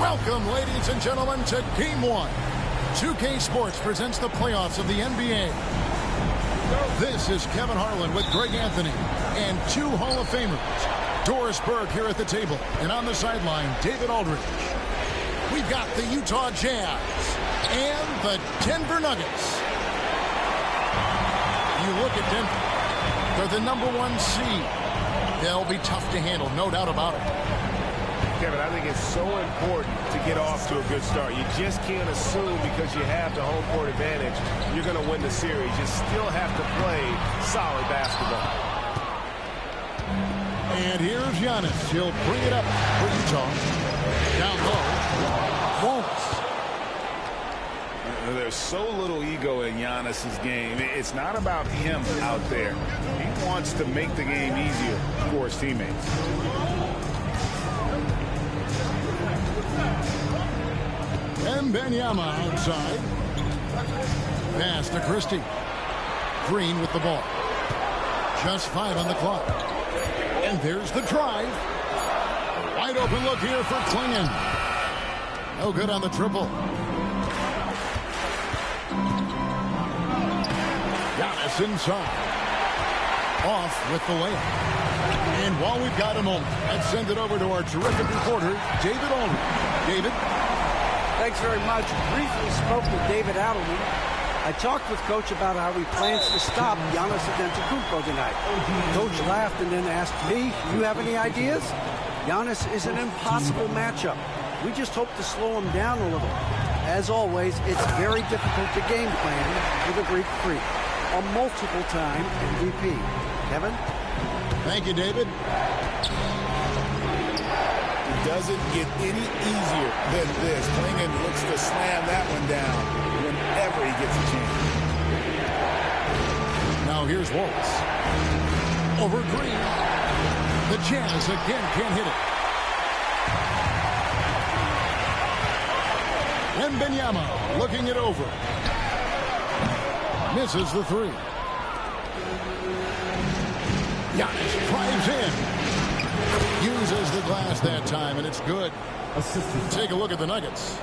Welcome, ladies and gentlemen, to Game 1. 2K Sports presents the playoffs of the NBA. This is Kevin Harlan with Greg Anthony and two Hall of Famers. Doris Burke here at the table, and on the sideline, David Aldridge. We've got the Utah Jazz and the Denver Nuggets. You look at Denver, they're the #1 seed. They'll be tough to handle, no doubt about it. Kevin, I think it's so important to get off to a good start. You just can't assume because you have the home court advantage you're going to win the series. You still have to play solid basketball. And here's Giannis. He'll bring it up for Utah. Down low, Wallace. There's so little ego in Giannis's game. It's not about him out there. He wants to make the game easier for his teammates. Wembanyama outside. Pass to Christie. Green with the ball. Just 5 on the clock. And there's the drive. Wide open look here for Klingon. No good on the triple. Giannis inside. Off with the layup. And while we've got a moment, let's send it over to our terrific reporter, David Aldridge. David? Thanks very much. Briefly spoke with David Adelman. I talked with Coach about how he plans to stop Giannis Antetokounmpo tonight. Coach laughed and then asked me, "You have any ideas?" Giannis is an impossible matchup. We just hope to slow him down a little. As always, it's very difficult to game plan with a Greek freak, a multiple-time MVP. Kevin? Thank you, David. It doesn't get any easier than this. Klingon looks to slam that one down whenever he gets a chance. Now here's Wallace. Over Green. The Jazz again can't hit it. Wembanyama looking it over. Misses the three. Giannis drives in. Uses the glass that time, and it's good. Take a look at the Nuggets.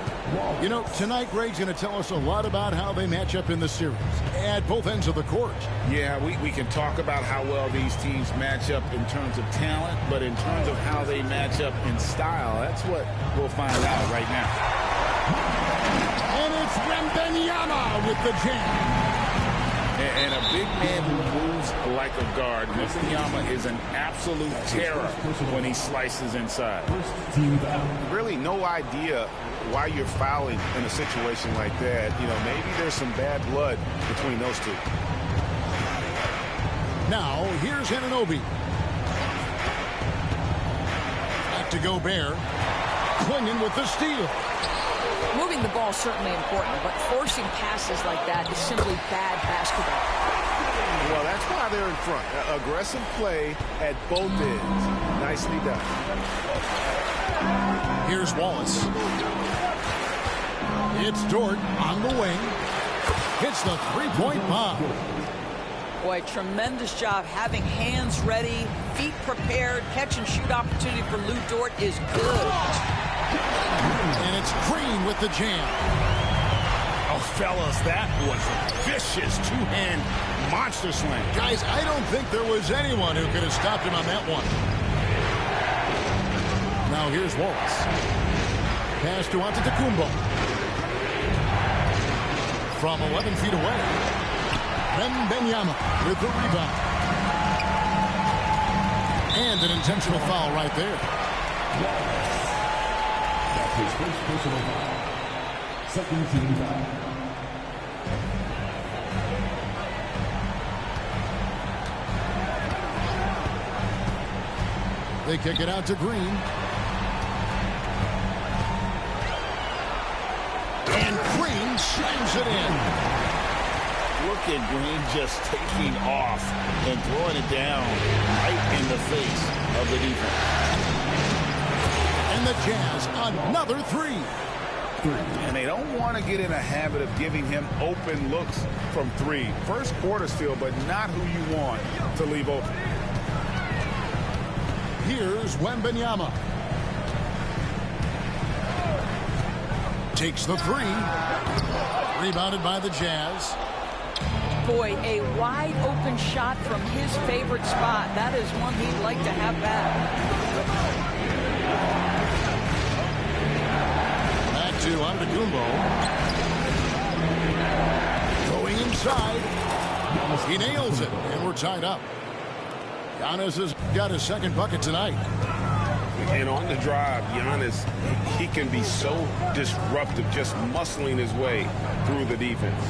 You know, tonight Greg's going to tell us a lot about how they match up in the series at both ends of the court. Yeah, we can talk about how well these teams match up in terms of talent, but in terms of how they match up in style, that's what we'll find out right now. And it's Wembanyama with the jam. And a big man who moves like a guard. Wembanyama is an absolute terror when he slices inside. Really no idea why you're fouling in a situation like that. You know, maybe there's some bad blood between those two. Now, here's Anunoby. Back to Gobert. Klingon with the steal. Moving the ball is certainly important, but forcing passes like that is simply bad basketball. Well, that's why they're in front. Aggressive play at both ends. Nicely done. Here's Wallace. It's Dort on the wing. Hits the three-point bomb. Boy, tremendous job having hands ready, feet prepared. Catch and shoot opportunity for Lou Dort is good. And it's Green with the jam. Oh, fellas, that was a vicious two-hand monster slam. Guys, I don't think there was anyone who could have stopped him on that one. Now here's Wallace. Pass to Antetokounmpo. From 11 feet away. Wembanyama with the rebound. And an intentional foul right there. That's his first personal foul. Second team foul. They kick it out to Green. And Green slams it in. Look at Green just taking off and throwing it down right in the face of the defense. And the Jazz, another three. And they don't want to get in a habit of giving him open looks from three. First quarter still, but not who you want to leave open. Here's Wembanyama. Takes the three. Rebounded by the Jazz. Boy, a wide open shot from his favorite spot. That is one he'd like to have back. Back to Antetokounmpo. Going inside. He nails it, and we're tied up. Giannis has got his second bucket tonight. And on the drive, Giannis, he can be so disruptive, just muscling his way through the defense.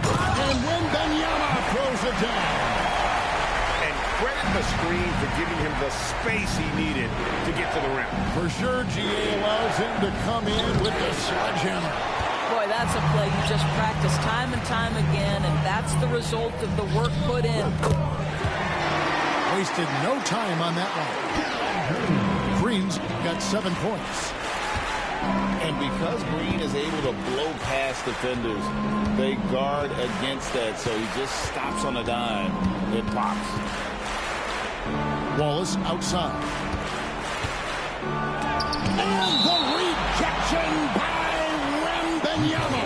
And Wembanyama throws it down. And credit the screen for giving him the space he needed to get to the rim. For sure, GA allows him to come in with the sledgehammer. Boy, that's a play you just practice time and time again, and that's the result of the work put in. Wasted no time on that one. Green's got 7 points. And because Green is able to blow past defenders, they guard against that, so he just stops on a dime. It pops. Wallace outside. And the rejection by Wembanyama.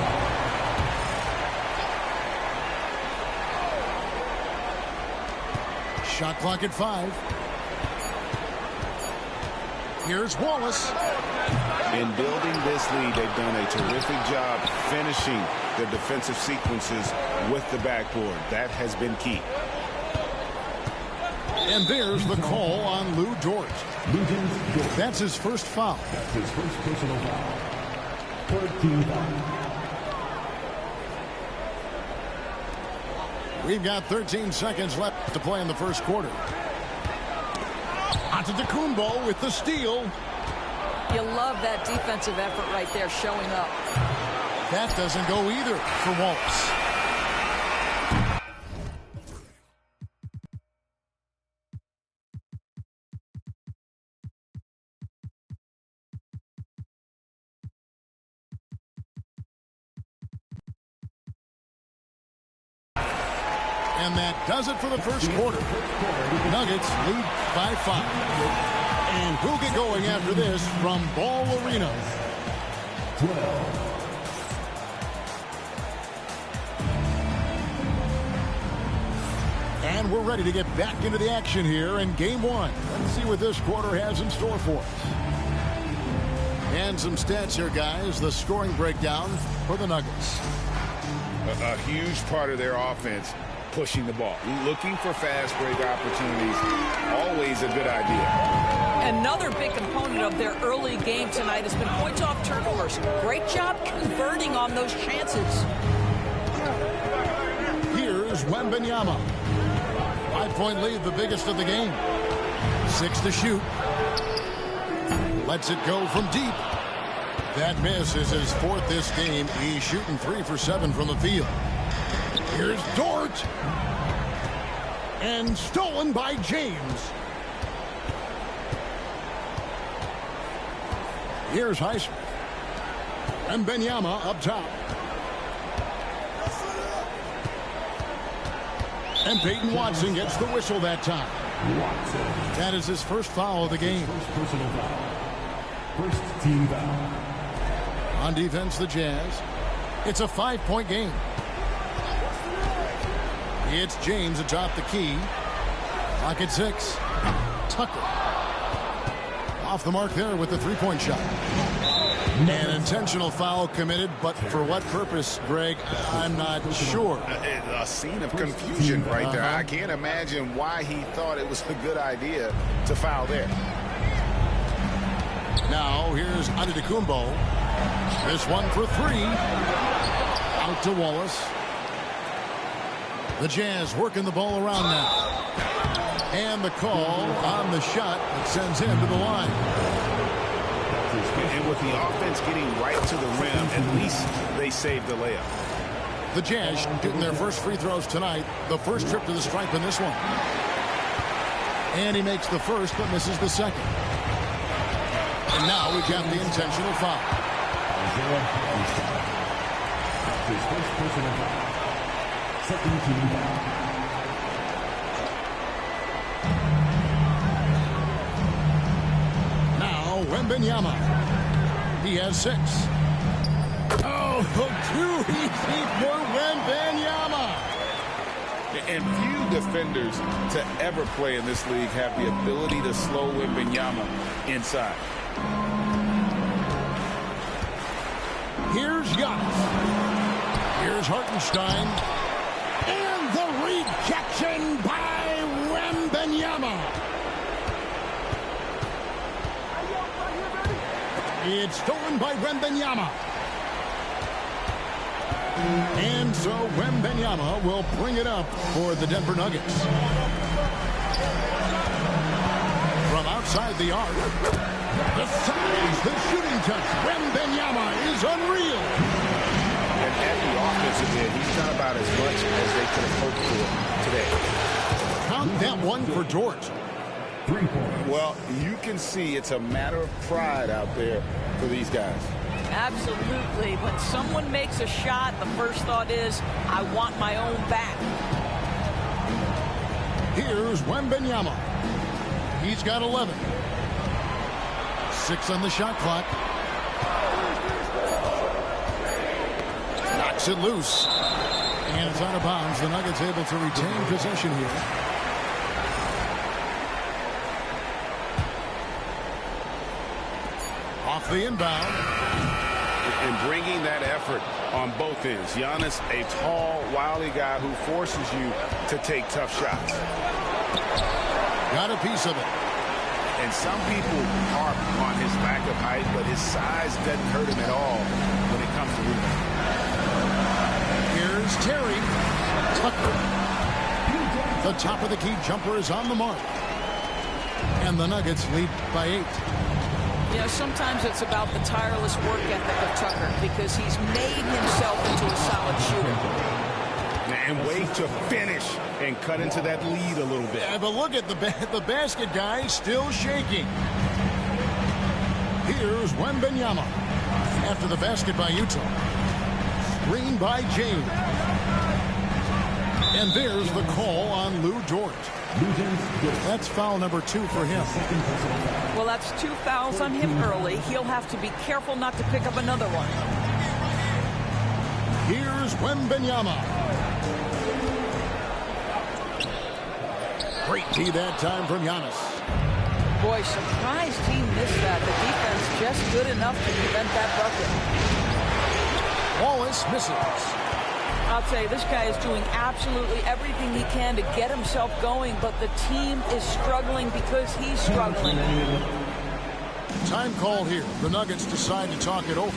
Shot clock at 5. Here's Wallace. In building this lead, they've done a terrific job finishing the defensive sequences with the backboard. That has been key. And there's the call on Lou Dort. That's his first foul. That's his first personal foul. Third team foul. We've got 13 seconds left to play in the first quarter. Antetokounmpo with the steal. You love that defensive effort right there showing up. That doesn't go either for Wallace. And that does it for the first quarter. Nuggets lead by 5. And we'll get going after this from Ball Arena. 12. And we're ready to get back into the action here in Game 1. Let's see what this quarter has in store for us. And some stats here, guys. The scoring breakdown for the Nuggets. A huge part of their offense, pushing the ball. Looking for fast break opportunities, always a good idea. Another big component of their early game tonight has been points off turnovers. Great job converting on those chances. Here's Wembanyama. 5-point lead, the biggest of the game. 6 to shoot. Lets it go from deep. That miss is his 4th this game. He's shooting 3 for 7 from the field. Here's Dort. And stolen by James. Here's Highsmith. And Wembanyama up top. And Peyton Watson gets the whistle that time. That is his first foul of the game. First team foul. On defense, the Jazz. It's a 5-point game. It's James atop the key. Clock at 6. Tucker. Off the mark there with the three-point shot. An intentional foul committed, but for what purpose, Greg, I'm not sure. A scene of confusion right there. I can't imagine why he thought it was a good idea to foul there. Now, here's Antetokounmpo. This one for 3. Out to Wallace. The Jazz working the ball around now. And the call on the shot that sends him to the line. And with the offense getting right to the rim, at least they saved the layup. The Jazz shooting their first free throws tonight. The first trip to the stripe in this one. And he makes the first but misses the second. And now we've got the intentional foul. His first personal foul. Second team foul. Wembanyama. He has 6. Oh, too easy for Wembanyama. And few defenders to ever play in this league have the ability to slow Wembanyama inside. Here's Giannis. Here's Hartenstein. And the rejection by Wembanyama. It's stolen by Wembanyama. And so Wembanyama will bring it up for the Denver Nuggets. From outside the arc. The size, the shooting touch. Wembanyama is unreal. And at the offensive end, he's done about as much as they could have hoped for today. Count that one for Dort. 3 points. Well, you can see it's a matter of pride out there for these guys. Absolutely. When someone makes a shot, the first thought is, I want my own back. Here's Wembanyama. He's got 11. 6 on the shot clock. Knocks it loose. And it's out of bounds. The Nuggets able to retain possession here. Off the inbound. And bringing that effort on both ends. Giannis, a tall, wily guy who forces you to take tough shots. Got a piece of it. And some people harp on his lack of height, but his size doesn't hurt him at all when it comes to rebounding. Here's Terry. Tucker. The top of the key jumper is on the mark. And the Nuggets lead by 8. You know, sometimes it's about the tireless work ethic of Tucker because he's made himself into a solid shooter. And wait to finish and cut into that lead a little bit. Yeah, but look at the basket guy still shaking. Here's Wembanyama. After the basket by Utah. Screen by James. And there's the call on Lou Dort. That's foul number 2 for him. Well, that's 2 fouls on him early. He'll have to be careful not to pick up another one. Here's Wembanyama. Great D that time from Giannis. Boy, surprised he missed that. The defense just good enough to prevent that bucket. Wallace misses. I'll tell you, this guy is doing absolutely everything he can to get himself going, but the team is struggling because he's struggling. Time call here. The Nuggets decide to talk it over.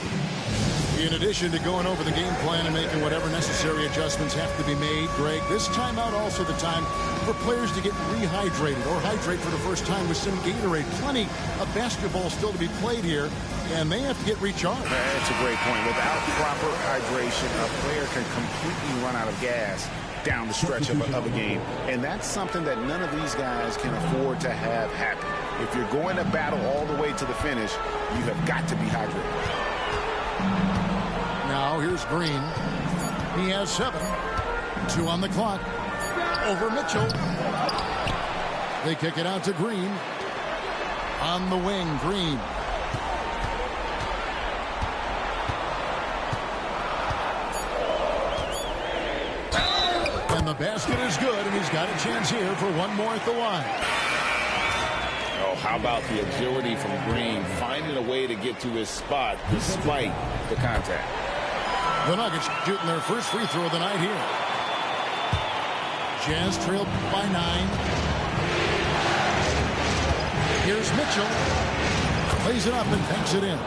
In addition to going over the game plan and making whatever necessary adjustments have to be made, Greg, this timeout also the time for players to get rehydrated or hydrate for the first time with some Gatorade. Plenty of basketball still to be played here, and they have to get recharged. That's a great point. Without proper hydration, a player can completely run out of gas down the stretch of a game. And that's something that none of these guys can afford to have happen. If you're going to battle all the way to the finish, you have got to be hydrated. Now here's Green. He has 7. 2 on the clock. Over Mitchell. They kick it out to Green. On the wing, Green. basket is good, and he's got a chance here for one more at the line. Oh, how about the agility from Green, finding a way to get to his spot despite the contact. The Nuggets shooting their first free throw of the night here. Jazz trailed by 9. Here's Mitchell. Plays it up and banks it in.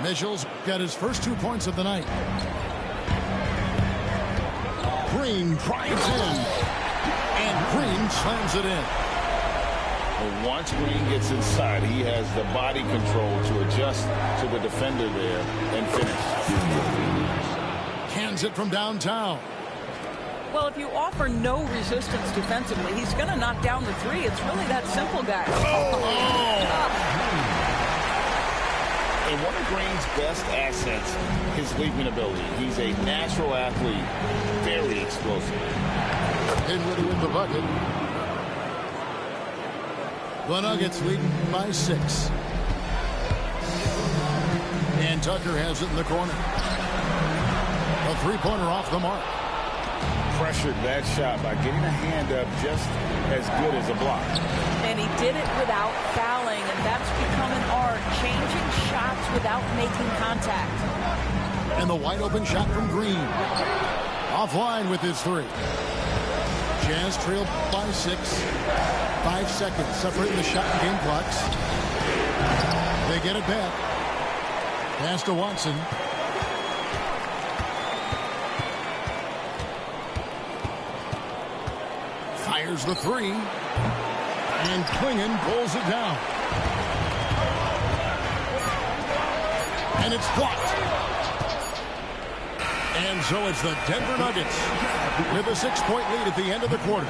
Mitchell's got his first 2 points of the night. Green drives in. And Green slams it in. Well, once Green gets inside, he has the body control to adjust to the defender there and finish. Cans it from downtown. Well, if you offer no resistance defensively, he's going to knock down the three. It's really that simple, guys. And one of Green's best assets, his leaping ability. He's a natural athlete, very explosive. Dinwiddie with the bucket. The Nuggets leading by 6. And Tucker has it in the corner. A three-pointer off the mark. Pressured that shot by getting a hand up just as good as a block. And he did it without fouling, and that's become an art, changing shots without making contact. And the wide open shot from Green. Offline with his 3. Jazz trailed by 6. 5 seconds separating the shot and game clocks. They get it back. Pass to Watson. Fires the 3. And Klingon pulls it down. And it's blocked. And so it's the Denver Nuggets with a 6-point lead at the end of the quarter.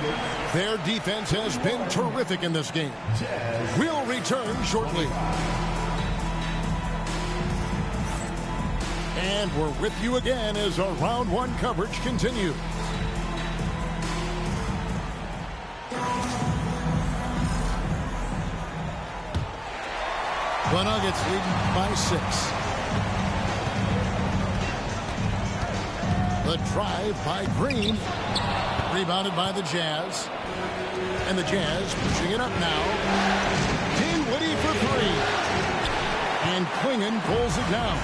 Their defense has been terrific in this game. We'll return shortly. And we're with you again as our round 1 coverage continues. The Nuggets leading by 6. The drive by Green. Rebounded by the Jazz. And the Jazz pushing it up now. Dinwiddie for 3. And Klingon pulls it down.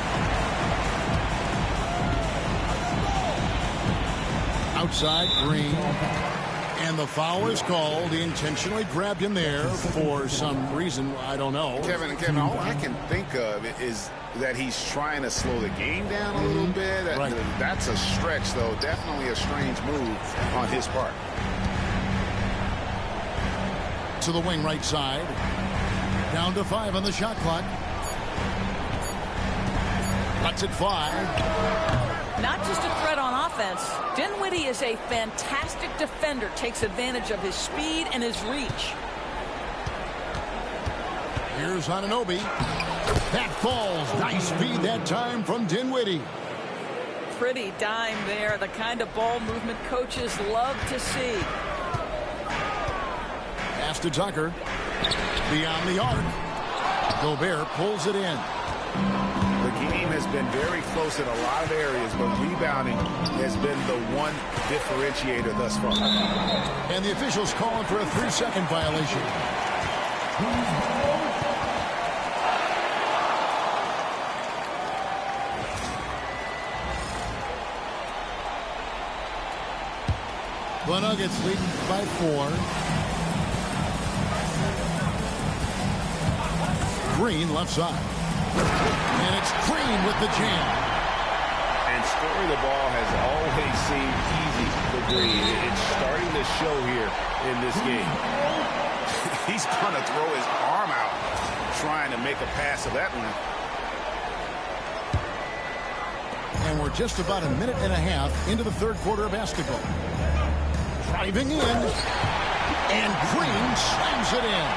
Outside Green. And the foul is called. He intentionally grabbed him there for some reason. I don't know. Kevin, all I can think of is that he's trying to slow the game down a little bit. Right. That's a stretch, though. Definitely a strange move on his part. To the wing right side. Down to 5 on the shot clock. Lets it fly. Not just a threat on offense. Dinwiddie is a fantastic defender. Takes advantage of his speed and his reach. Here's Anunoby. That falls. Nice feed that time from Dinwiddie. Pretty dime there. The kind of ball movement coaches love to see. Pass to Tucker. Beyond the arc. Gobert pulls it in. The game has been very close in a lot of areas, but rebounding has been the one differentiator thus far. And the officials calling for a 3-second violation. The Nuggets leading by 4. Green left side. And it's Green with the jam. And scoring the ball has always seemed easy for Green. It's starting to show here in this game. He's going to throw his arm out trying to make a pass of that one. And we're just about a minute and a half into the third quarter of basketball. Driving in. And Green slams it in.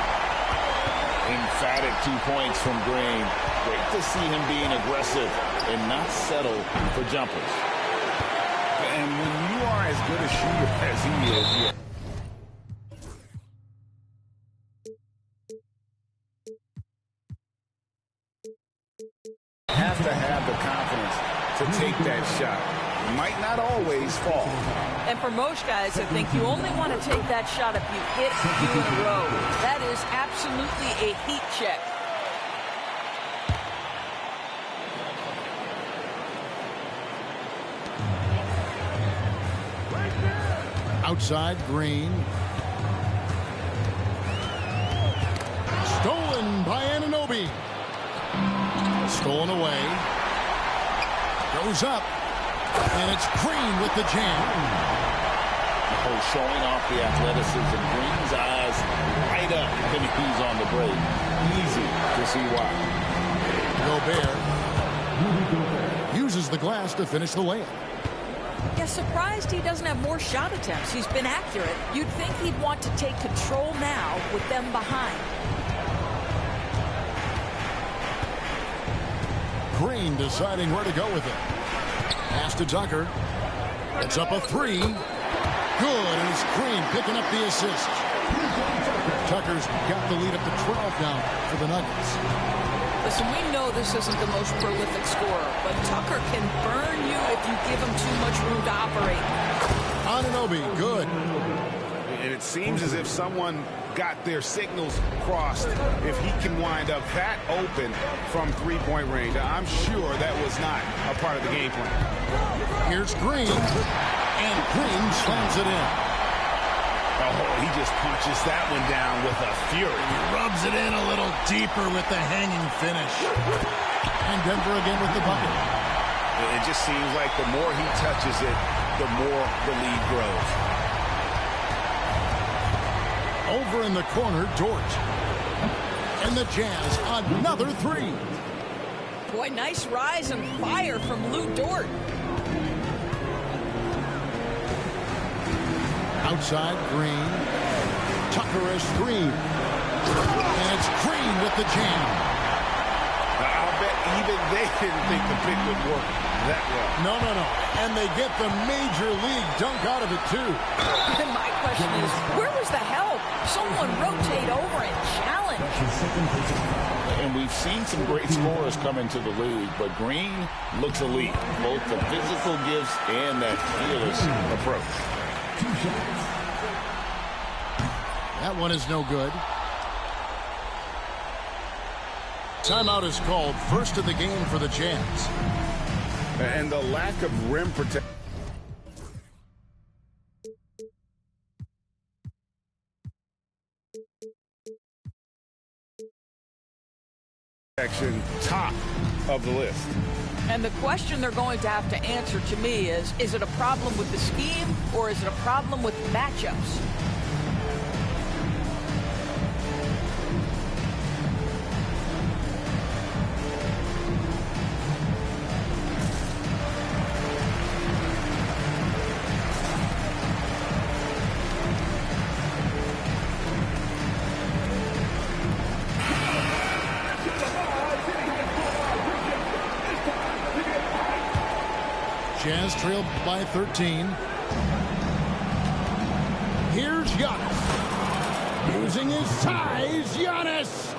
Emphatic 2 points from Green. Great to see him being aggressive and not settle for jumpers. And when you are as good a shooter as he is, you have to have the confidence to take that shot. might not always fall. And for most guys, I think you only want to take that shot if you hit a few in a row. That is absolutely a heat check. Outside, Green. Stolen by Anunoby. Stolen away. Goes up. And it's Green with the jam. Oh, showing off the athleticism. Green's eyes light up when he's on the break. Easy to see why. Gobert uses the glass to finish the layup. Yeah, surprised he doesn't have more shot attempts. He's been accurate. You'd think he'd want to take control now with them behind. Green deciding where to go with it. Pass to Tucker. It's up a three. Good, and it's Green picking up the assist. Tucker's got the lead up to 12 now for the Nuggets. Listen, we know this isn't the most prolific scorer, but Tucker can burn you if you give him too much room to operate. Anunoby, good. And it seems as if someone got their signals crossed. If he can wind up that open from three-point range, I'm sure that was not a part of the game plan. Here's Green, and Green slams it in. Oh, he just punches that one down with a fury. He rubs it in a little deeper with the hanging finish. And Denver again with the bucket. It just seems like the more he touches it, the more the lead grows. Over in the corner, Dort. And the Jazz, another three. Boy, nice rise and fire from Lou Dort. Outside, Green. Tucker has three. And it's Green with the jam. I'll bet even they didn't think the pick would work that well. No. And they get the major league dunk out of it, too. And my question is, where was the help? Someone rotate over and challenge. And we've seen some great scorers come into the league, but Green looks elite. Both the physical gifts and that fearless approach. That one is no good. Timeout is called. First of the game for the Jazz. And the lack of rim protection. Top of the list. And the question they're going to have to answer to me is it a problem with the scheme or is it a problem with matchups? Jazz trailed by 13. Here's Giannis. Using his size, Giannis.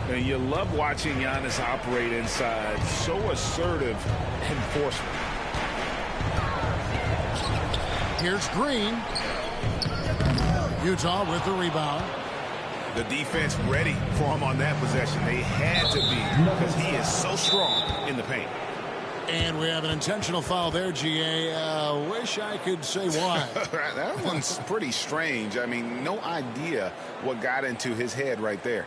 And you love watching Giannis operate inside. So assertive enforcement. Here's Green. Utah with the rebound. The defense ready for him on that possession. They had to be because he is so strong in the paint. And we have an intentional foul there, GA. Wish I could say why. That one's pretty strange. I mean, no idea what got into his head right there.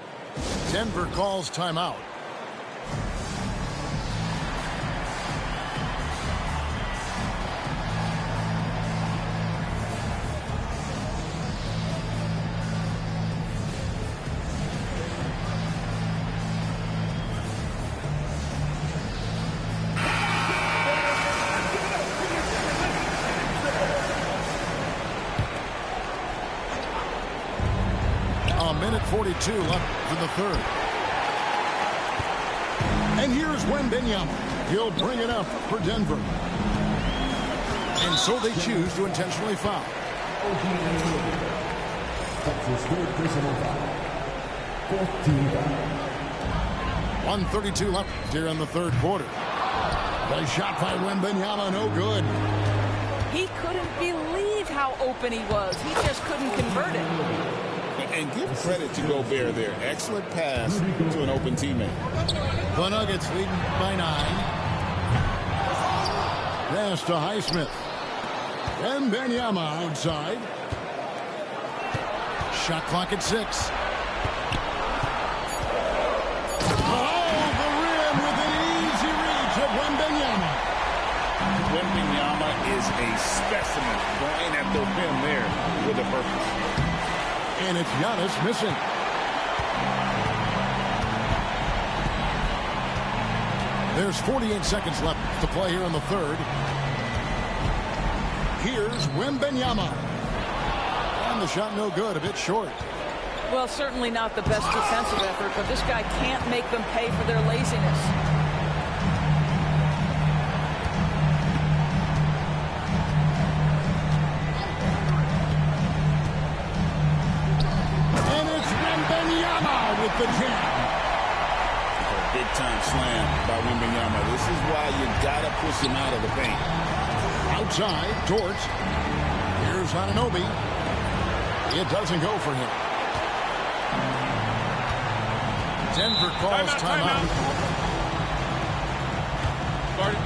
Denver calls timeout. Minute 42 left in the third. And here's Wembanyama. He'll bring it up for Denver. And so they choose to intentionally foul. That's his third personal foul. 14 foul. 1:32 left here in the third quarter. The shot by Wembanyama, no good. He couldn't believe how open he was. He just couldn't convert it. And give credit to Gobert there. Excellent pass to an open teammate. The Nuggets leading by 9. Pass to Highsmith. Wembanyama outside. Shot clock at 6. Wembanyama is a specimen going at the rim there with a purpose. And it's Giannis missing. There's 48 seconds left to play here in the third. Here's Wembanyama. And the shot no good, a bit short. Well, certainly not the best defensive effort, but this guy can't make them pay for their laziness. The jam. A big-time slam by Wembanyama. This is why you got to push him out of the paint. Outside, Dort. Here's Anunoby. It doesn't go for him. Denver calls timeout. Timeout. 40.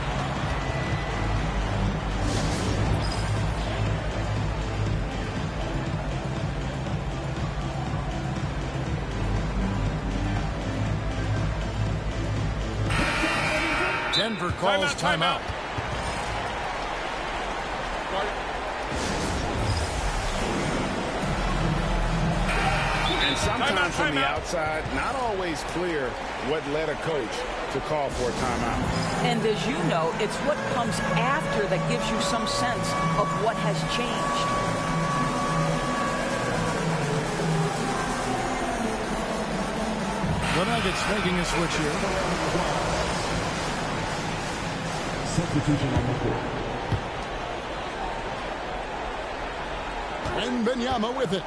Denver calls timeout. And sometimes from the outside, not always clear what led a coach to call for a timeout. And as you know, it's what comes after that gives you some sense of what has changed. The Nuggets making a switch here. Substitution on the court. Wembanyama with it.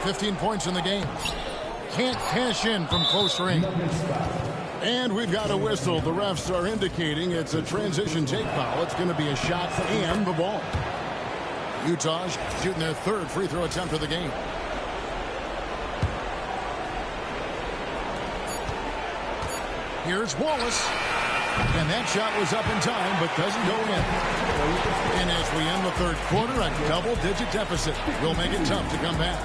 15 points in the game. Can't cash in from close range. And we've got a whistle. The refs are indicating it's a transition take foul. It's going to be a shot and the ball. Utah's shooting their third free throw attempt of the game. Here's Wallace. And that shot was up in time, but doesn't go in. And as we end the third quarter, a double-digit deficit will make it tough to come back.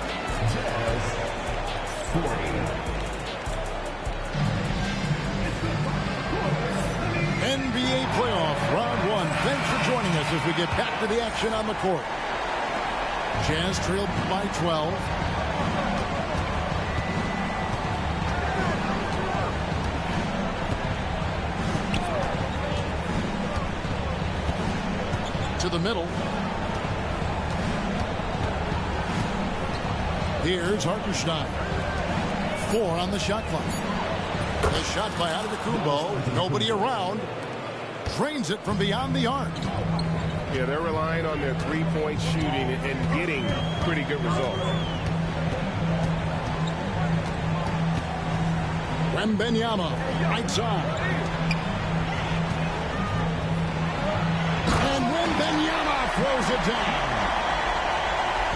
NBA playoff round one. Thanks for joining us as we get back to the action on the court. Jazz trailed by 12. To the middle. Here's Hartenstein. 4 on the shot clock. The shot by Antetokounmpo. Nobody around. Drains it from beyond the arc. Yeah, they're relying on their three-point shooting and getting pretty good results. Wembanyama, right side. And Wembanyama throws it down.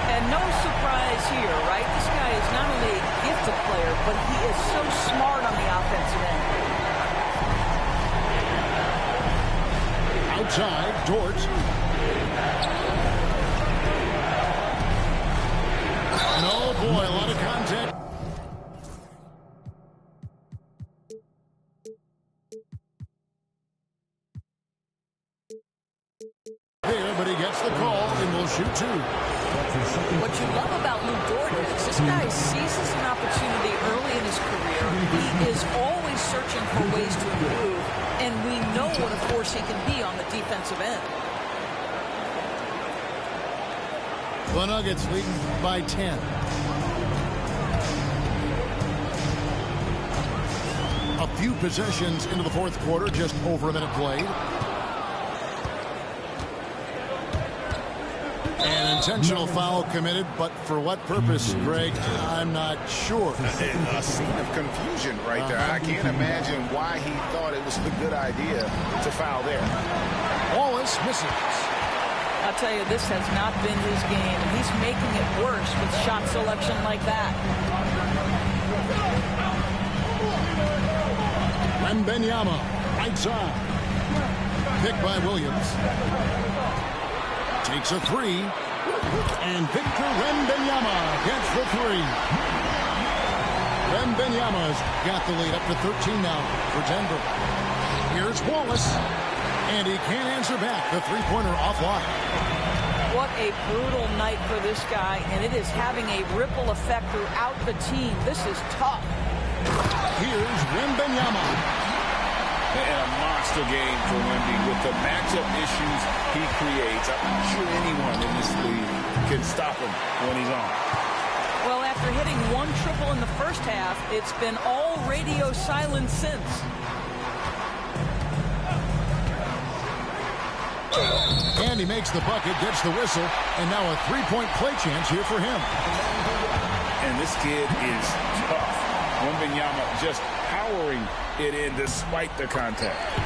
And no surprise here, right? This guy is not only a gifted player, but he is so smart on the offensive end. Outside, Dort. No, boy, a lot of contact. Here, but he gets the call and will shoot 2. What you love about Lou Dort is this guy seizes an opportunity early in his career. He is always searching for ways to improve, and we know what a force he can be on the defensive end. The Nuggets leading by 10. A few possessions into the fourth quarter, just over a minute played. An intentional foul committed, but for what purpose, Greg? I'm not sure. A scene of confusion right there. I can't imagine why he thought it was a good idea to foul there. Wallace misses. I'll tell you, this has not been his game, and he's making it worse with shot selection like that. Wembanyama, right side. Picked by Williams. Takes a three. And Victor Wembanyama gets the three. Wembanyama's got the lead up to 13 now for Denver. Here's Wallace. And he can't answer back. The three-pointer offline. What a brutal night for this guy, and it is having a ripple effect throughout the team. This is tough. Here's Wembanyama. And a monster game for Wemby with the matchup issues he creates. I'm not sure anyone in this league can stop him when he's on. Well, after hitting one triple in the first half, it's been all radio silence since. And he makes the bucket, gets the whistle, and now a three-point play chance here for him. And this kid is tough. Wembanyama just powering it in despite the contact.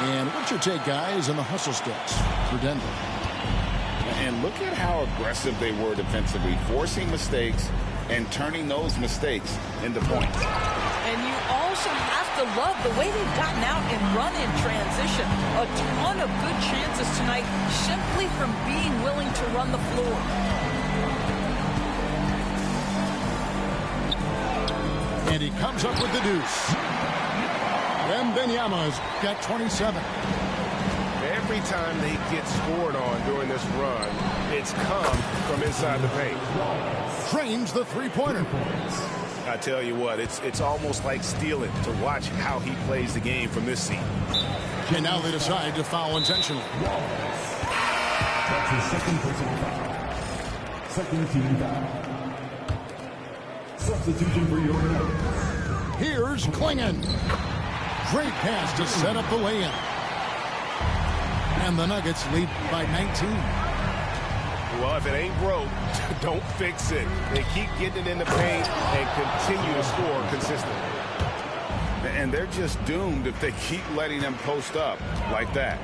And what's your take, guys, on the hustle sticks for Denver? And look at how aggressive they were defensively, forcing mistakes and turning those mistakes into points. And you also have to love the way they've gotten out and run in transition. A ton of good chances tonight simply from being willing to run the floor. And he comes up with the deuce. Wembanyama's got 27. Every time they get scored on during this run, it's come from inside the paint. Drains the three-pointer. I tell you what, it's almost like stealing to watch how he plays the game from this seat. And now they decide to foul intentionally. That's his second personal foul. Second team foul. Substitution for your Nuggets. Here's Klingon. Great pass to set up the lay-in. And the Nuggets lead by 19. Well, if it ain't broke, don't fix it. They keep getting it in the paint and continue to score consistently. And they're just doomed if they keep letting them post up like that.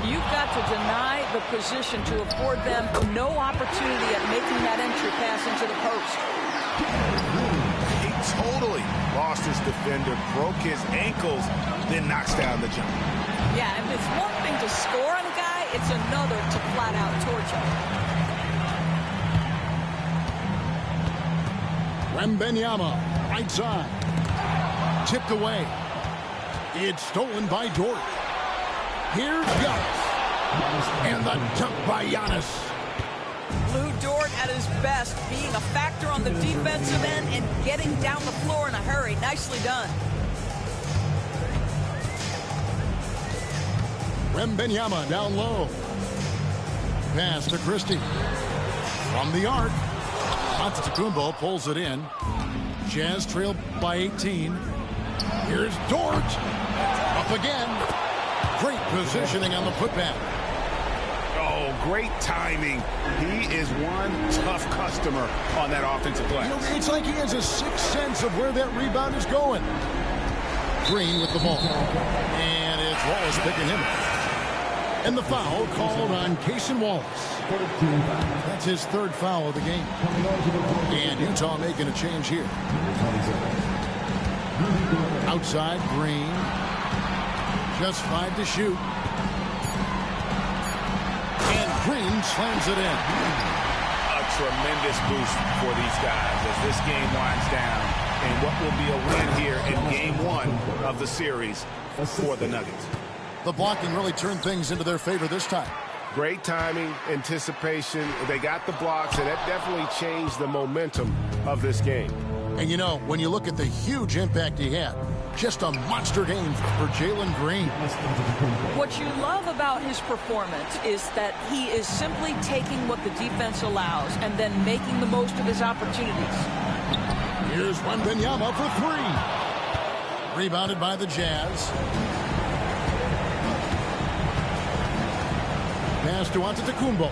You've got to deny the position to afford them no opportunity at making that entry pass into the post. He totally lost his defender, broke his ankles, then knocks down the jump. Yeah, if it's one thing to score on a guy, it's another to flat out torch him. Wembanyama, right side. Tipped away. It's stolen by Dort. Here's Giannis. And the dunk by Giannis. Lou Dort at his best, being a factor on the defensive end and getting down the floor in a hurry. Nicely done. Wembanyama down low. Pass to Christie. From the arc. Antetokounmpo pulls it in. Jazz trail by 18. Here's Dort. Up again. Great positioning on the putback. Oh, great timing. He is one tough customer on that offensive glass. You know, it's like he has a sixth sense of where that rebound is going. Green with the ball. And it's Wallace picking him up. And the foul called on Cason Wallace. That's his third foul of the game. And Utah making a change here. Outside, Green. Just 5 to shoot. And Green slams it in. A tremendous boost for these guys as this game winds down. And what will be a win here in game 1 of the series for the Nuggets. The blocking really turned things into their favor this time. Great timing, anticipation. They got the blocks, and that definitely changed the momentum of this game. And you know, when you look at the huge impact he had, just a monster game for Jalen Green. What you love about his performance is that he is simply taking what the defense allows and then making the most of his opportunities. Here's Wembanyama for 3. Rebounded by the Jazz. pass to Antetokounmpo.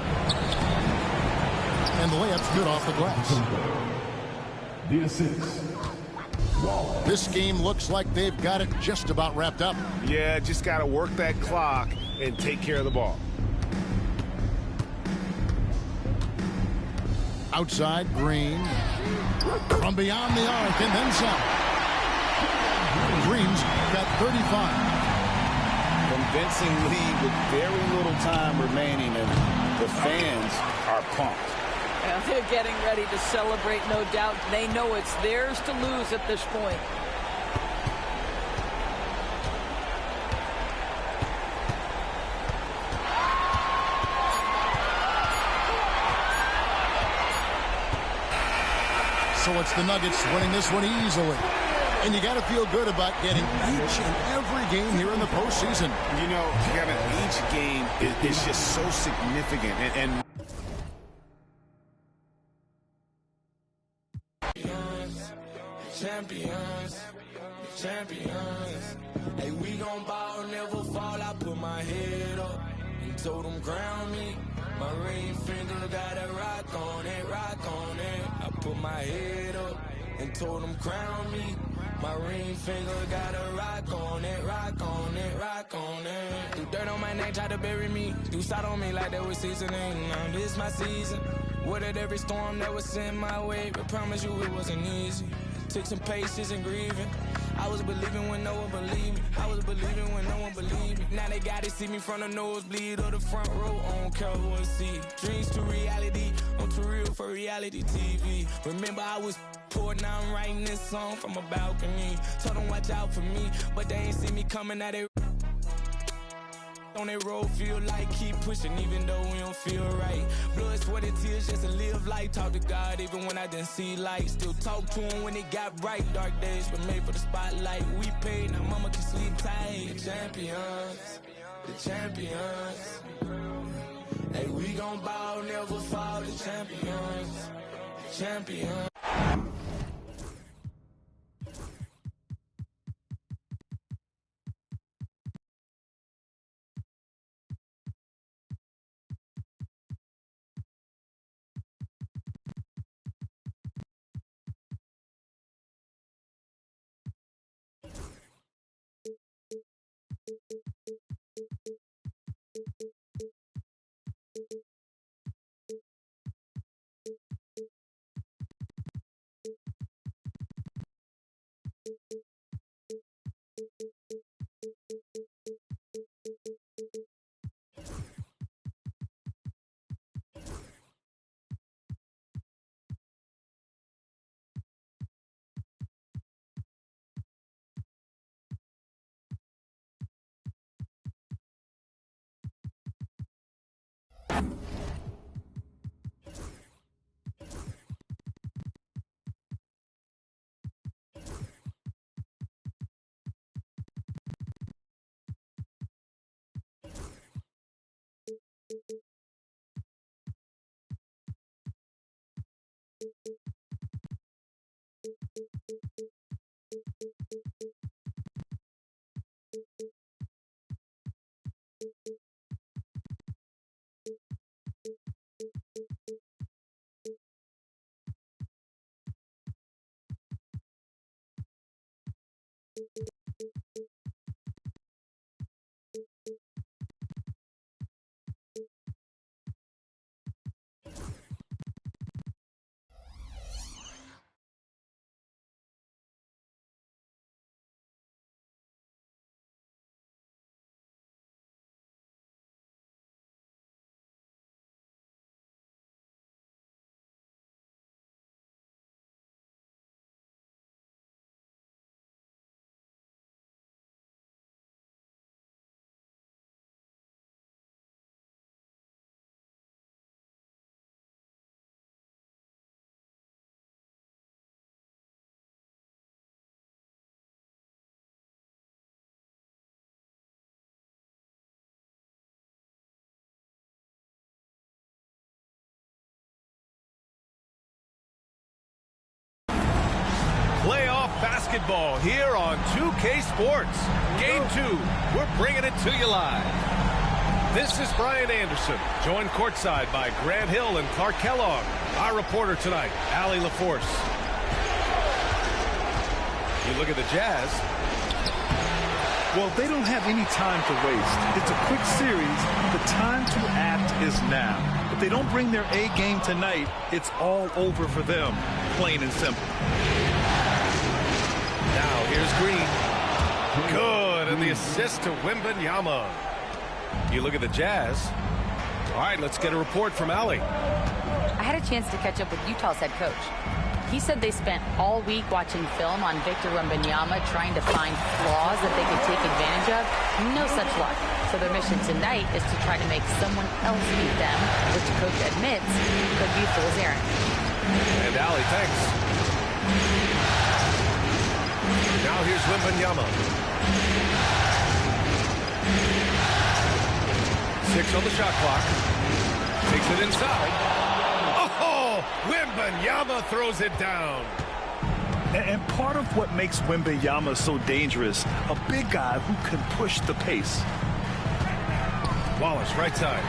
And the layup's good off the glass. The assist. This game looks like they've got it just about wrapped up. Yeah, just got to work that clock and take care of the ball. Outside, Green. From beyond the arc and then some. Green's got 35. Convincing lead with very little time remaining, and the fans are pumped. Well, they're getting ready to celebrate, no doubt. They know it's theirs to lose at this point. So it's the Nuggets winning this one easily. And you got to feel good about getting each and every game here in the postseason. You know, Kevin, each game is just so significant. And champions. Hey, we gon' ball, never fall. I put my head up and told them ground me. My ring finger got a rock on it, rock on it. I put my head up and told them crown me. My ring finger got a rock on it, rock on it, rock on it. Threw dirt on my neck, tried to bury me. You sat on me like that was seasoning. Now this my season. Weathered every storm that was sent my way, but promise you it wasn't easy. Took some patience and grieving. I was believing when no one believed me. I was believing when no one believed me. Now they gotta see me from the nosebleed or the front row. I don't care who I see. Dreams to reality, I'm too real for reality TV. Remember I was poor, now I'm writing this song from a balcony. Told them watch out for me, but they ain't see me coming at it. On that road, feel like keep pushing even though we don't feel right. Blood, sweat, and tears just to live life. Talk to God even when I didn't see light. Still talk to him when it got bright. Dark days were made for the spotlight. We paid, now mama can sleep tight. The champions, the champions. Hey, we gon' ball, never fall. The champions, the champions. Playoff basketball here on 2K Sports. Game 2, we're bringing it to you live. This is Brian Anderson, joined courtside by Grant Hill and Clark Kellogg. Our reporter tonight, Allie LaForce. You look at the Jazz. Well, they don't have any time to waste. It's a quick series. The time to act is now. If they don't bring their A game tonight, it's all over for them, plain and simple. Now here's Green. Good, and the assist to Wembanyama. You look at the Jazz. All right, let's get a report from Allie. I had a chance to catch up with Utah's head coach. He said they spent all week watching film on Victor Wembanyama, trying to find flaws that they could take advantage of. No such luck. So their mission tonight is to try to make someone else beat them, which the coach admits could be fool's errand. And Allie, thanks. Now here's Wembanyama. 6 on the shot clock. Takes it inside. Oh, Wembanyama throws it down. And part of what makes Wembanyama so dangerous, a big guy who can push the pace. Wallace, right side.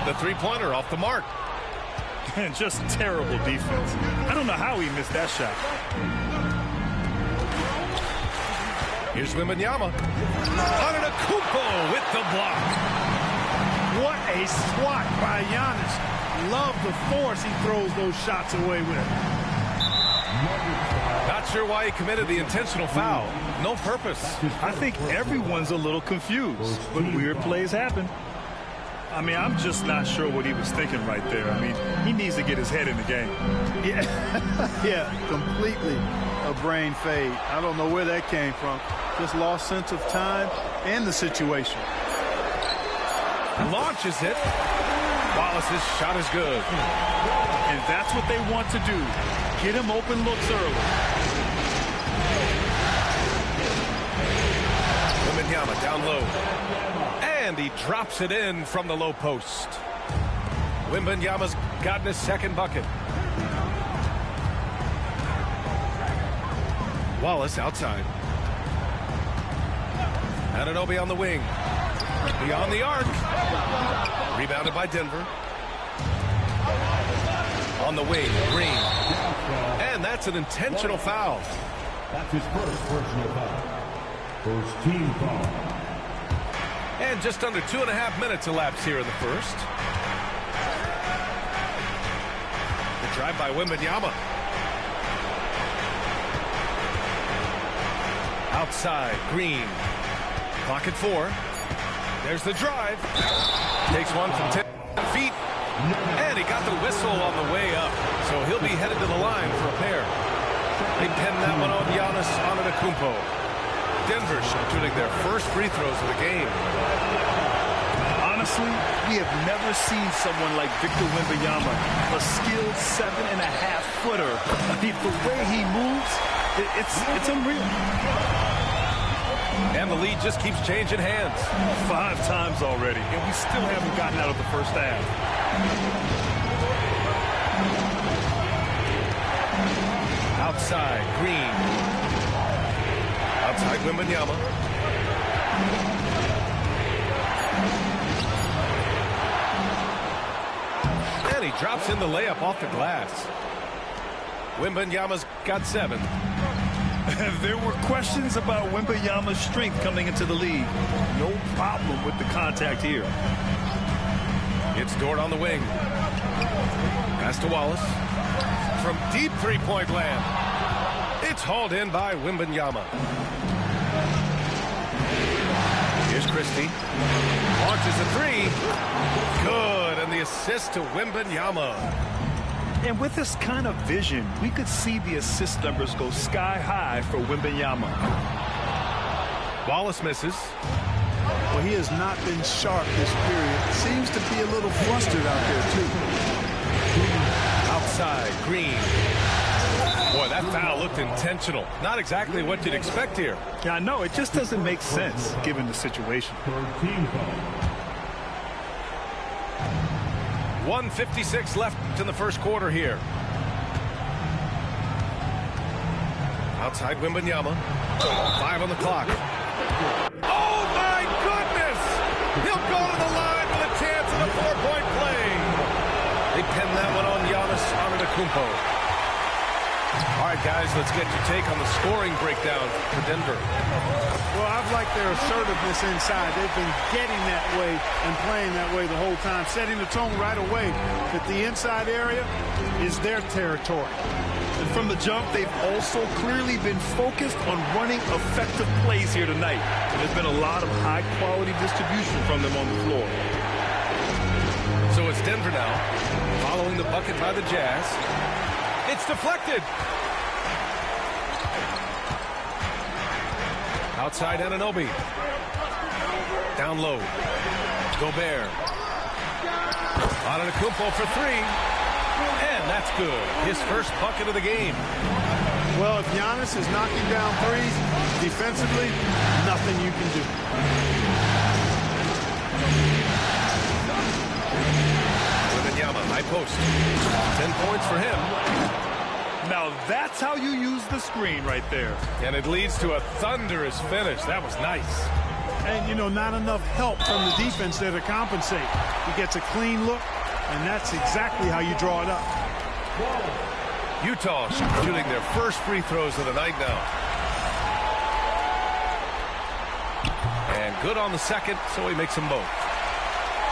The three-pointer off the mark. And just terrible defense. I don't know how he missed that shot. Here's Wembanyama. Antetokounmpo with the block. What a swat by Giannis. Love the force he throws those shots away with. Not sure why he committed the intentional foul. No purpose. I think everyone's a little confused, but weird plays happen. I mean, I'm just not sure what he was thinking right there. I mean, he needs to get his head in the game. Yeah, completely a brain fade. I don't know where that came from. Just lost sense of time and the situation. Launches it. Wallace's shot is good. And that's what they want to do. Get him open looks early. Wembanyama down low. And he drops it in from the low post. Wembanyama's gotten his second bucket. Wallace outside. Anunoby on the wing. Beyond the arc. Rebounded by Denver. On the wing, Green. And that's an intentional foul. That's his first personal foul. First team foul. And just under 2.5 minutes elapsed here in the first. The drive by Wembanyama. Outside, Green. Clock at 4. There's the drive. Takes one from 10 feet. And he got the whistle on the way up. So he'll be headed to the line for a pair. They pinned that one on Giannis Antetokounmpo. Denver shooting their first free throws of the game. Honestly, we have never seen someone like Victor Wembanyama, a skilled 7.5-footer. I mean, the way he moves, it's unreal. And the lead just keeps changing hands. 5 times already, and we still haven't gotten out of the first half. Outside, Green. Outside, Wembanyama. And he drops in the layup off the glass. Wembanyama's got 7. There were questions about Wembanyama's strength coming into the league. No problem with the contact here. It's Dort on the wing. Pass to Wallace. From deep three-point land. It's hauled in by Wembanyama. Here's Christie. Launches a 3. Good, and the assist to Wembanyama. And with this kind of vision, we could see the assist numbers go sky high for Wembanyama. Wallace misses. Well, he has not been sharp this period. Seems to be a little flustered out there, too. Outside, Green. Boy, that foul looked intentional. Not exactly what you'd expect here. Yeah, I know. It just doesn't make sense, given the situation. 1:56 left in the first quarter here. Outside Wembanyama. 5 on the clock. Oh, my goodness! He'll Antetokounmpo. All right, guys, let's get your take on the scoring breakdown for Denver. Well, I've liked their assertiveness inside. They've been getting that way and playing that way the whole time, setting the tone right away that the inside area is their territory. And from the jump, they've also clearly been focused on running effective plays here tonight. And there's been a lot of high-quality distribution from them on the floor. So it's Denver now, following the bucket by the Jazz. It's deflected. Outside Anunoby. Down low. Gobert. Antetokounmpo for three. And that's good. His first bucket of the game. Well, if Giannis is knocking down threes, defensively, nothing you can do. Wembanyama, high post. 10 points for him. Now that's how you use the screen right there. And it leads to a thunderous finish. That was nice. And, you know, not enough help from the defense there to compensate. He gets a clean look, and that's exactly how you draw it up. Utah shooting their first free throws of the night now. And good on the second, so he makes them both.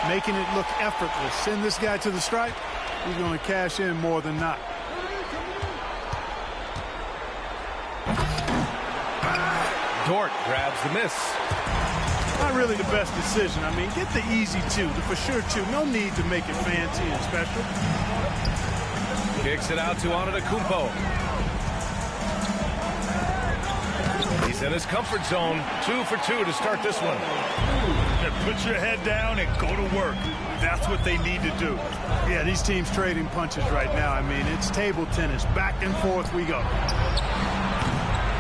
Making it look effortless. Send this guy to the stripe, he's going to cash in more than not. Dort grabs the miss. Not really the best decision. I mean, get the easy two, the for sure two. No need to make it fancy and special. Kicks it out to Antetokounmpo. He's in his comfort zone. 2 for 2 to start this one. Put your head down and go to work. That's what they need to do. Yeah, these teams trading punches right now. I mean, it's table tennis. Back and forth we go.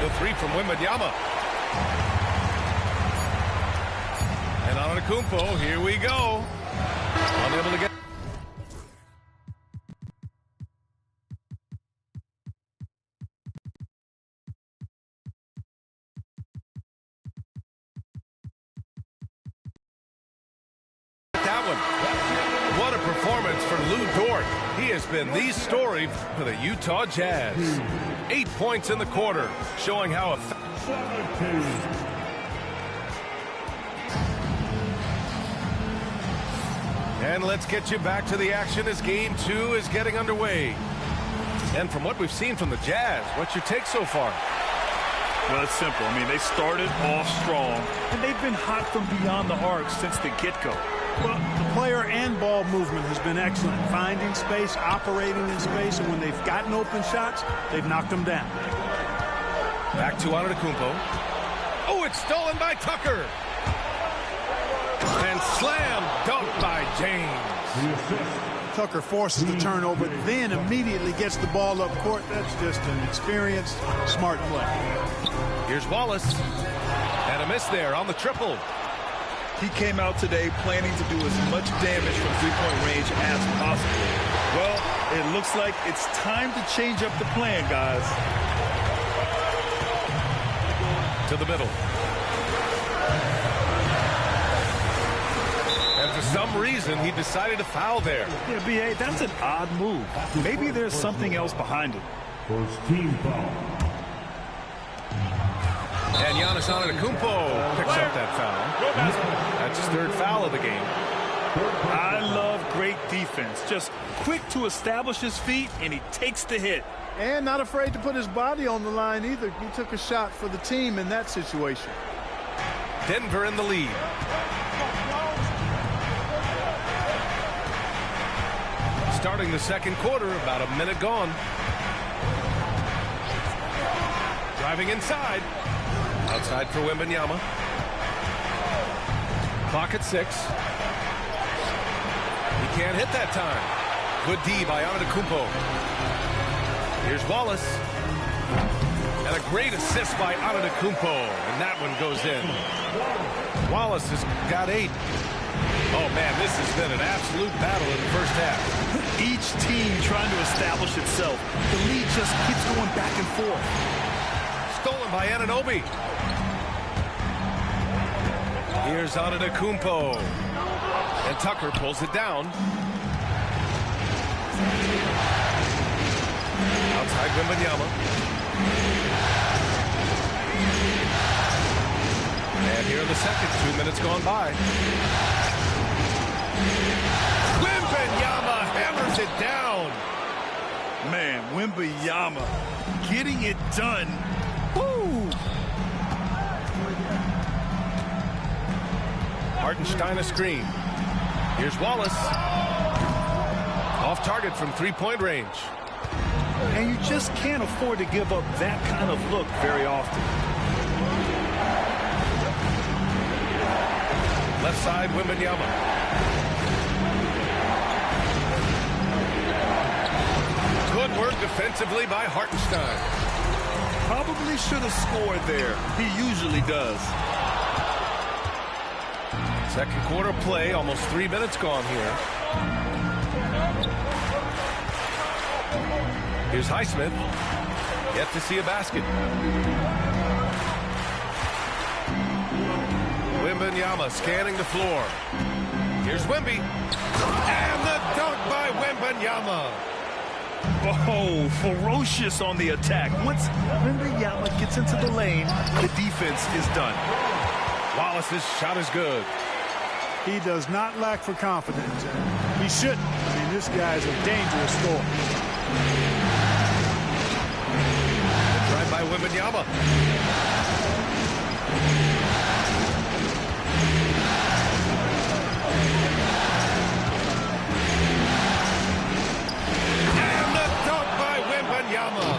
The three from Wembanyama. And Antetokounmpo, here we go. Unable to get. That one. What a performance for Lu Dort. He has been the story for the Utah Jazz. 8 points in the quarter, showing how effective. And let's get you back to the action as game 2 is getting underway. And from what we've seen from the Jazz, what's your take so far? Well, it's simple. I mean, they started off strong, and they've been hot from beyond the arc since the get-go. Well, the player and ball movement has been excellent. Finding space, operating in space, and when they've gotten open shots, they've knocked them down. Back to Antetokounmpo. Oh, it's stolen by Tucker. And slam dunk by James. Tucker forces the turnover, then immediately gets the ball up court. That's just an experienced, smart play. Here's Wallace. And a miss there on the triple. He came out today planning to do as much damage from three-point range as possible. Well, it looks like it's time to change up the plan, guys. To the middle. And for some reason, he decided to foul there. Yeah, B.A., that's an odd move. Maybe there's something else behind it. First team foul. And Giannis Antetokounmpo picks up that foul. That's his third foul of the game. I love great defense. Just quick to establish his feet, and he takes the hit. And not afraid to put his body on the line either. He took a shot for the team in that situation. Denver in the lead. Starting the second quarter, about a minute gone. Driving inside. Outside for Wembanyama. Clock at 6. He can't hit that time. Good D by Antetokounmpo. Here's Wallace. And a great assist by Antetokounmpo. And that one goes in. Wallace has got 8. Oh, man, this has been an absolute battle in the first half. Each team trying to establish itself. The lead just keeps going back and forth. Stolen by Anunoby. Here's Antetokounmpo. And Tucker pulls it down. Outside Wembanyama. And here in the second, 2 minutes gone by. Wembanyama hammers it down. Man, Wembanyama getting it done. Woo! Hartenstein a screen. Here's Wallace. Off target from three-point range. And you just can't afford to give up that kind of look very often. Left side, Wembanyama. Good work defensively by Hartenstein. Probably should have scored there. He usually does. Second quarter play, almost 3 minutes gone here. Here's Highsmith. Yet to see a basket. Wembanyama scanning the floor. Here's Wemby. And the dunk by Wembanyama. Oh, ferocious on the attack. Once Wembanyama gets into the lane, the defense is done. Wallace's shot is good. He does not lack for confidence. He shouldn't. I mean, this guy is a dangerous scorer. Drive by Wembanyama. And the dunk by Wembanyama.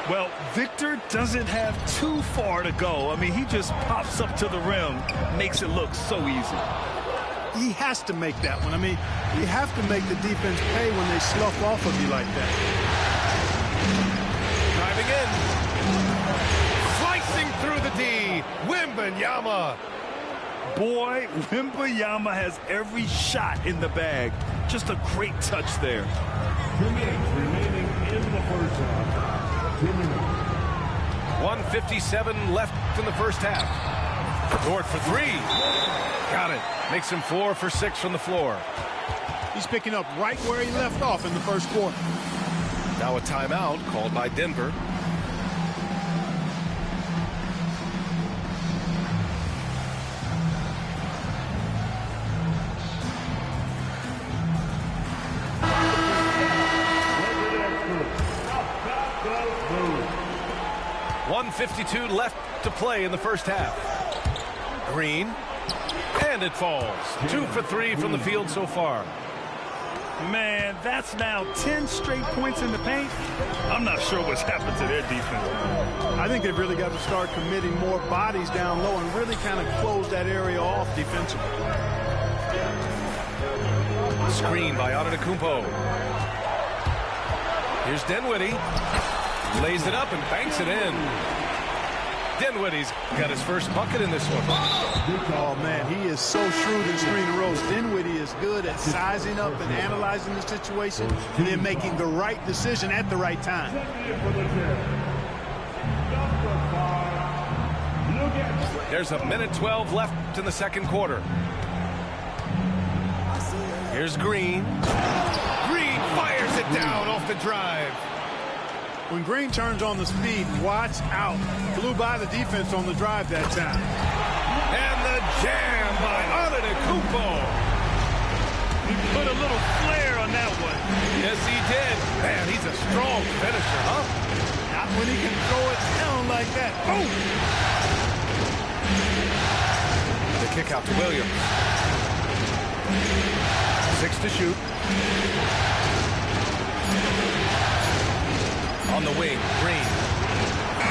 Well, Victor doesn't have too far to go. I mean, he just pops up to the rim, makes it look so easy. He has to make that one. I mean, you have to make the defense pay when they slough off of you like that. Driving in. Slicing through the D. Wembanyama. Boy, Wembanyama has every shot in the bag. Just a great touch there. 2 minutes remaining in the first half. 2 minutes. 1:57 left in the first half. Dort for three. Got it. Makes him 4 for 6 from the floor. He's picking up right where he left off in the first quarter. Now a timeout called by Denver. .152 left to play in the first half. Green. And it falls. 2 for 3 from the field so far. Man, that's now 10 straight points in the paint. I'm not sure what's happened to their defense. I think they've really got to start committing more bodies down low and really kind of close that area off defensively. Screen by Antetokounmpo. Here's Dinwiddie. Lays it up and banks it in. Dinwiddie's got his first bucket in this one. Oh, man, he is so shrewd in screen and rolls. Dinwiddie is good at sizing up and analyzing the situation and then making the right decision at the right time. There's 1:12 left in the second quarter. Here's Green. Green fires it down off the drive. When Green turns on the speed, watch out. Blew by the defense on the drive that time. And the jam by Antetokounmpo. He put a little flair on that one. Yes, he did. Man, he's a strong finisher, huh? Not when he can throw it down like that. Boom! The kick out to Williams. 6 to shoot. On the wing, Green.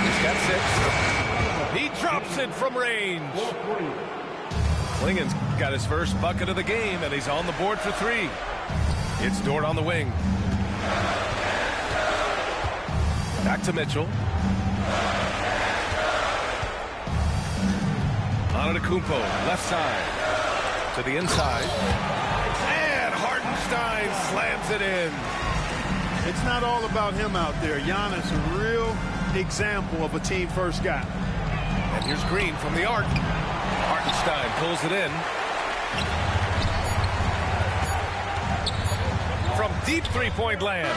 He's got 6. He drops it from range. Klingen's got his first bucket of the game, and he's on the board for 3. It's Dort on the wing. Back to Mitchell. Antetokounmpo, left side. To the inside. And Hartenstein slams it in. It's not all about him out there. Giannis, a real example of a team-first guy. And here's Green from the arc. Hartenstein pulls it in. From deep three-point land.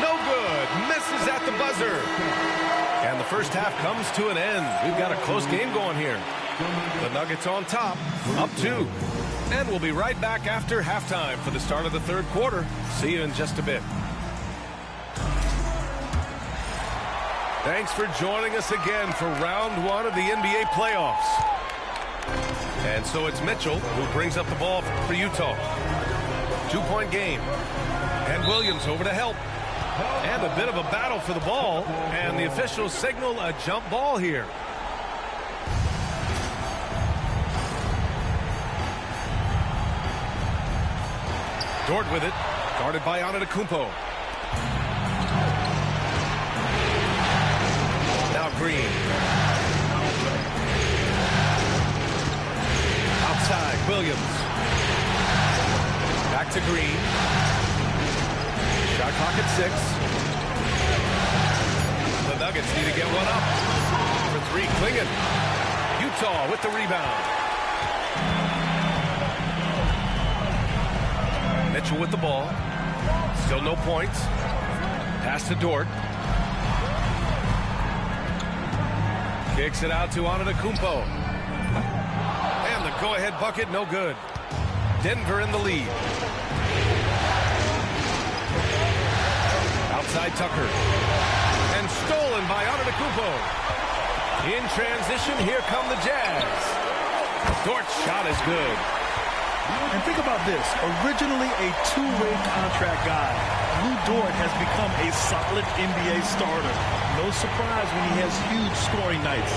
No good. good. Misses at the buzzer. And the first half comes to an end. We've got a close game going here. The Nuggets on top, up 2. And we'll be right back after halftime for the start of the third quarter. See you in just a bit. Thanks for joining us again for round 1 of the NBA playoffs. And so it's Mitchell who brings up the ball for Utah. 2-point game. And Williams over to help. And a bit of a battle for the ball. And the officials signal a jump ball here. Dort with it. Guarded by Antetokounmpo. Now Green. Outside, Williams. Back to Green. Shot clock at 6. The Nuggets need to get one up. For 3, Clingan. Utah with the rebound. Mitchell with the ball. Still no points. Pass to Dort. Kicks it out to Antetokounmpo. And the go-ahead bucket, no good. Denver in the lead. Outside Tucker. And stolen by Antetokounmpo. In transition, here come the Jazz. Dort's shot is good. And think about this. Originally a two-way contract guy, Lu Dort has become a solid NBA starter. No surprise when he has huge scoring nights.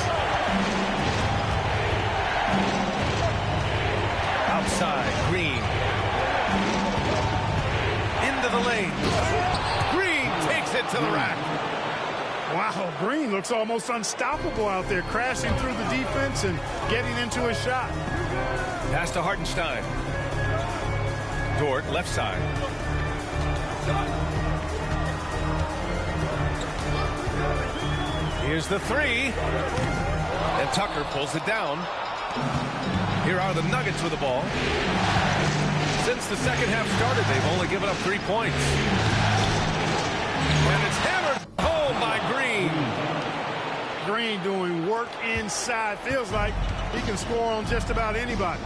Outside, Green. Into the lane. Green takes it to the rack. Wow, Green looks almost unstoppable out there, crashing through the defense and getting into a shot. Pass to Hartenstein. Dort, left side. Here's the 3. And Tucker pulls it down. Here are the Nuggets with the ball. Since the second half started, they've only given up 3 points. And it's hammered home by Green. Green doing work inside. Feels like he can score on just about anybody.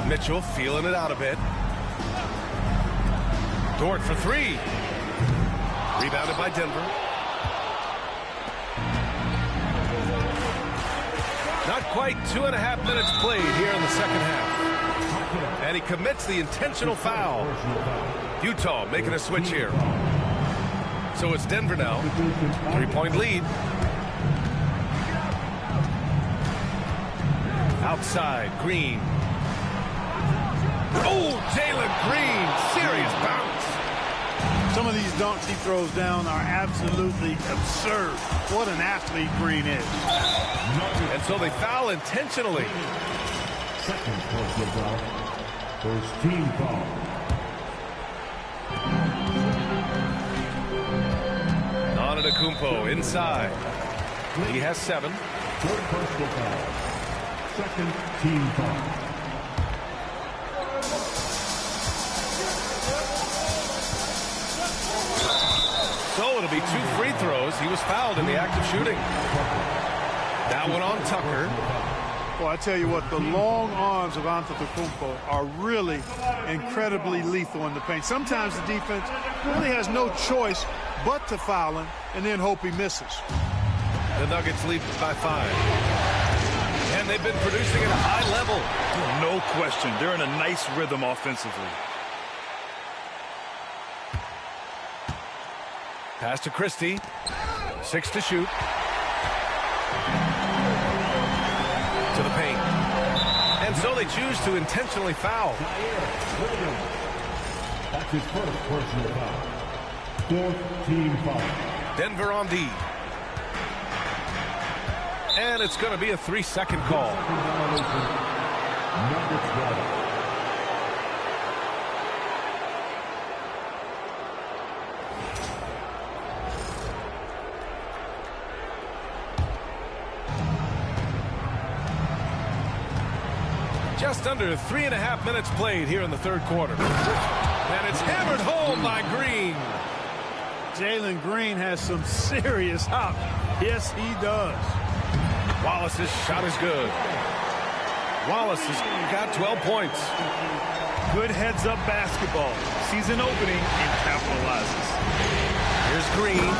Mitchell feeling it out a bit. Dort for 3. Rebounded by Denver. Not quite 2.5 minutes played here in the second half. And he commits the intentional foul. Utah making a switch here. So it's Denver now. 3-point lead. Outside, Green. Oh, Jalen Green, serious bounce. Some of these dunks he throws down are absolutely absurd. What an athlete Green is. And so they foul intentionally. Second personal foul. First team foul. Antetokounmpo inside. He has 7. Third personal foul. Second team foul. So it'll be 2 free throws. He was fouled in the act of shooting. That one on Tucker. Well, I tell you what, the long arms of Antetokounmpo are really incredibly lethal in the paint. Sometimes the defense really has no choice but to foul him and then hope he misses. The Nuggets lead by 5. And they've been producing at a high level. No question. They're in a nice rhythm offensively. Pass to Christie. 6 to shoot. To the paint. And so they choose to intentionally foul. That's his first personal foul. Fourth team foul. Denver on D. And it's going to be a 3-second call. Just under 3.5 minutes played here in the third quarter. And it's hammered home by Green. Jalen Green has some serious hop. Yes, he does. Wallace's shot is good. Wallace has got 12 points. Good heads-up basketball. Season opening and capitalizes. Here's Green.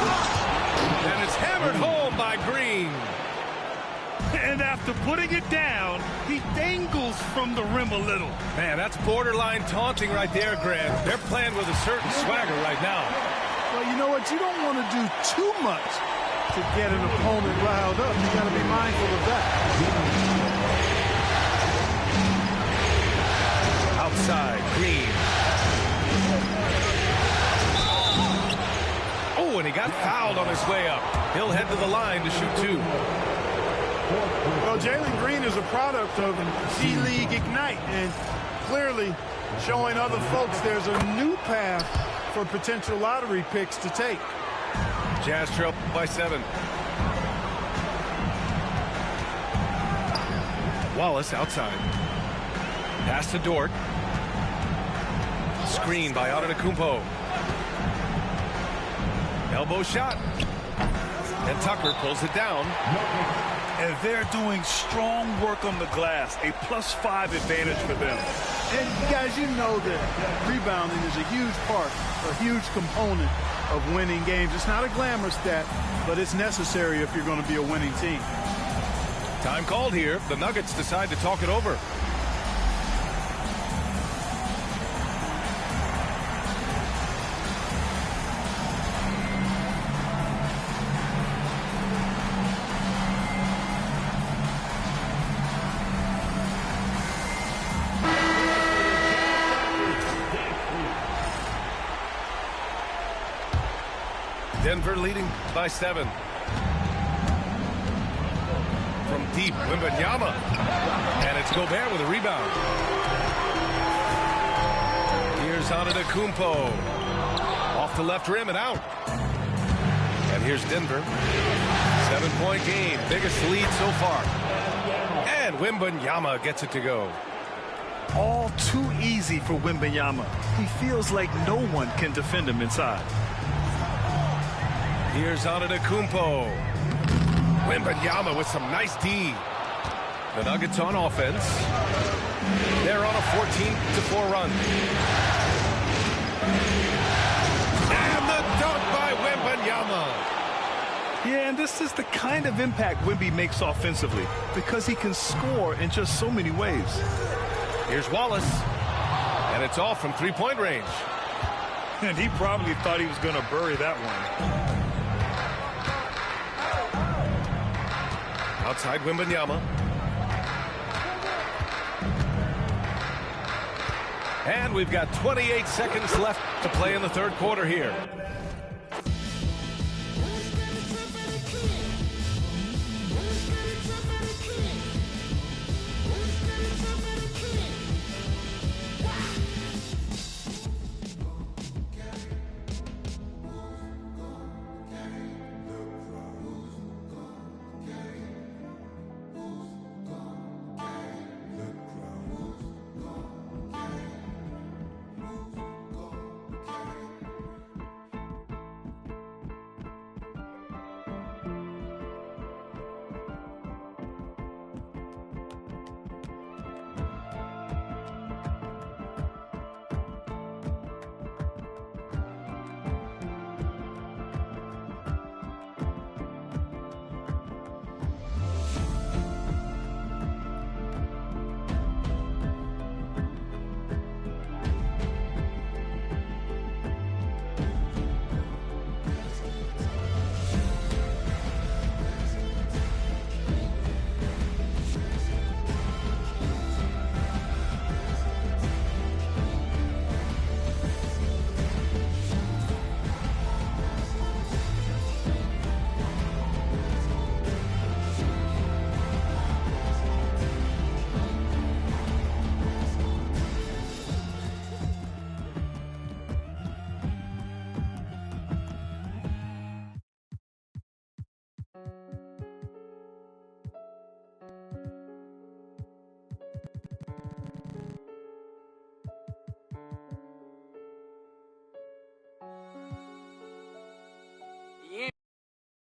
And it's hammered home by Green. And after putting it down, he dangles from the rim a little. Man, that's borderline taunting right there, Grant. They're playing with a certain swagger right now. Well, you know what? You don't want to do too much to get an opponent riled up. You got to be mindful of that. Outside, Green. Oh, and he got fouled on his way up. He'll head to the line to shoot 2. Well, Jalen Green is a product of D-League Ignite, and clearly showing other folks there's a new path for potential lottery picks to take. Jazz trail by 7. Wallace outside. Pass to Dort. Screen by Antetokounmpo. Elbow shot. And Tucker pulls it down. And they're doing strong work on the glass. A +5 advantage for them. And guys, you know that rebounding is a huge part, a huge component of winning games. It's not a glamour stat, but it's necessary if you're going to be a winning team. Time called here. The Nuggets decide to talk it over. Denver leading by 7. From deep, Wembanyama. And it's Gobert with a rebound. Here's Antetokounmpo. Off the left rim and out. And here's Denver. 7-point game. Biggest lead so far. And Wembanyama gets it to go. All too easy for Wembanyama. He feels like no one can defend him inside. Here's Antetokounmpo. Wembanyama with some nice D. The Nuggets on offense. They're on a 14-4 run. And the dunk by Wembanyama. Yeah, and this is the kind of impact Wemby makes offensively because he can score in just so many ways. Here's Wallace. And it's off from 3-point range. And he probably thought he was going to bury that one. Outside Wembanyama. And we've got 28 seconds left to play in the third quarter here.